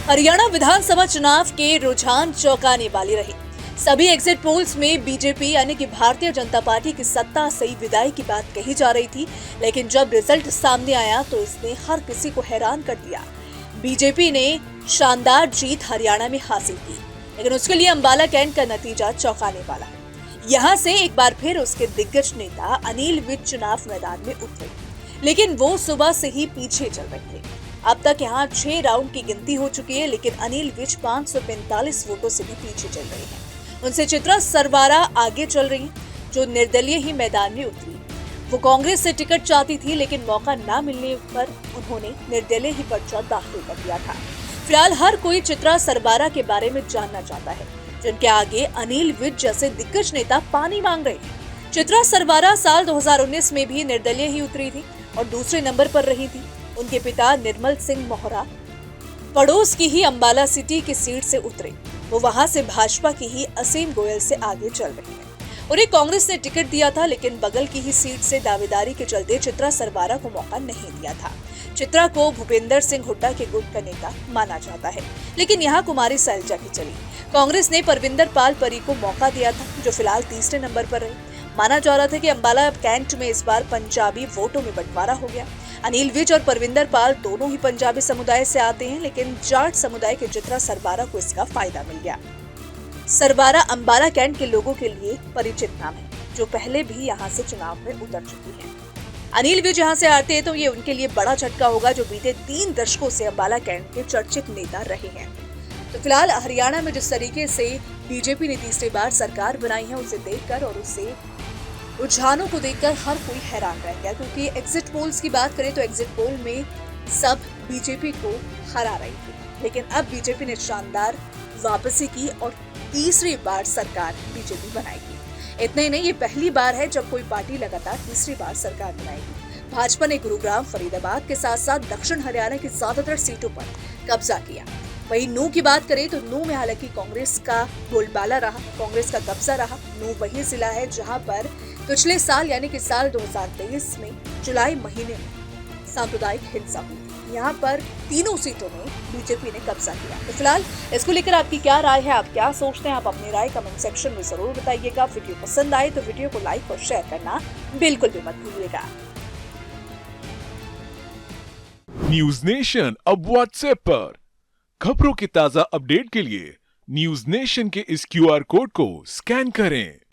हरियाणा विधानसभा चुनाव के रुझान चौंकाने वाली रही। सभी एग्जिट पोल्स में बीजेपी यानी कि भारतीय जनता पार्टी की सत्ता से विदाई की बात कही जा रही थी, लेकिन जब रिजल्ट सामने आया तो इसने हर किसी को हैरान कर दिया। बीजेपी ने शानदार जीत हरियाणा में हासिल की, लेकिन उसके लिए अंबाला कैंट का नतीजा चौंकाने वाला है। यहाँ से एक बार फिर उसके दिग्गज नेता अनिल विज चुनाव मैदान में उतरे, लेकिन वो सुबह से ही पीछे चल रहे थे। अब तक यहाँ 6 राउंड की गिनती हो चुकी है, लेकिन अनिल विज 545 वोटों से भी पीछे चल रहे हैं। उनसे चित्रा सरवारा आगे चल रही, जो निर्दलीय ही मैदान में उतरी। वो कांग्रेस से टिकट चाहती थी, लेकिन मौका न मिलने पर उन्होंने निर्दलीय ही पर्चा दाखिल कर दिया था। फिलहाल हर कोई चित्रा सरवारा के बारे में जानना चाहता है, जिनके आगे अनिल विज जैसे दिग्गज नेता पानी मांग रहे हैं। चित्रा सरवारा साल 2019 में भी निर्दलीय ही उतरी थी और दूसरे नंबर पर रही थी। उनके पिता निर्मल सिंह मोहरा पड़ोस की ही अंबाला सिटी की सीट से उतरे। वो वहां से भाजपा की ही असीम गोयल से आगे चल रही है। उन्हें कांग्रेस ने टिकट दिया था, लेकिन बगल की ही सीट से दावेदारी के चलते चित्रा सरवारा को मौका नहीं दिया था। चित्रा को भूपेंद्र सिंह हुड्डा के गुट का नेता माना जाता है, लेकिन यहाँ कुमारी सैलजा की चली। कांग्रेस ने परविंदर पाल परी को मौका दिया था, जो फिलहाल तीसरे नंबर पर रहे। माना जा रहा था कि अंबाला कैंट में इस बार पंजाबी वोटों में बंटवारा हो गया। अनिल विज और परविंदर पाल दोनों ही पंजाबी समुदाय से आते हैं, लेकिन जाट समुदाय के चित्रा सरवारा को इसका फायदा मिल गया। सरवारा अंबाला कैंट के लोगों के लिए परिचित नाम है, जो पहले भी यहाँ से चुनाव में उतर चुकी है। अनिल विज यहाँ से आते हैं तो ये उनके लिए बड़ा झटका होगा, जो बीते 3 दशकों से अंबाला कैंट के चर्चित नेता रहे हैं। तो फिलहाल हरियाणा में जिस तरीके से बीजेपी ने तीसरी बार सरकार बनाई है, उसे देखकर और उसे रुझानों को देखकर हर कोई हैरान रह गया, क्योंकि एग्जिट पोल्स की बात करें तो एग्जिट पोल में सब बीजेपी को हरा रही थी, लेकिन अब बीजेपी ने शानदार वापसी की और तीसरी बार सरकार बीजेपी बनाएगी। इतना ही नहीं, ये पहली बार है जब कोई पार्टी लगातार तीसरी बार सरकार बनाएगी। भाजपा ने गुरुग्राम, फरीदाबाद के साथ साथ दक्षिण हरियाणा की ज्यादातर सीटों पर कब्जा किया। वहीं नू की बात करें तो नू में हालांकि कांग्रेस का बोलबाला रहा, कांग्रेस का कब्जा रहा। नू वही जिला है जहां पर पिछले साल यानी कि साल 2023 में जुलाई महीने में सांप्रदायिक हिंसा हुई थी। यहाँ पर तीनों सीटों में बीजेपी ने कब्जा किया। तो फिलहाल इसको लेकर आपकी क्या राय है, आप क्या सोचते हैं? आप अपनी राय कमेंट सेक्शन में जरूर बताइएगा। वीडियो पसंद आए तो वीडियो को लाइक और शेयर करना बिल्कुल भी मत भूलिएगा। न्यूज नेशन अब व्हाट्सएप पर खबरों की ताजा अपडेट के लिए न्यूज नेशन के इस QR कोड को स्कैन करें।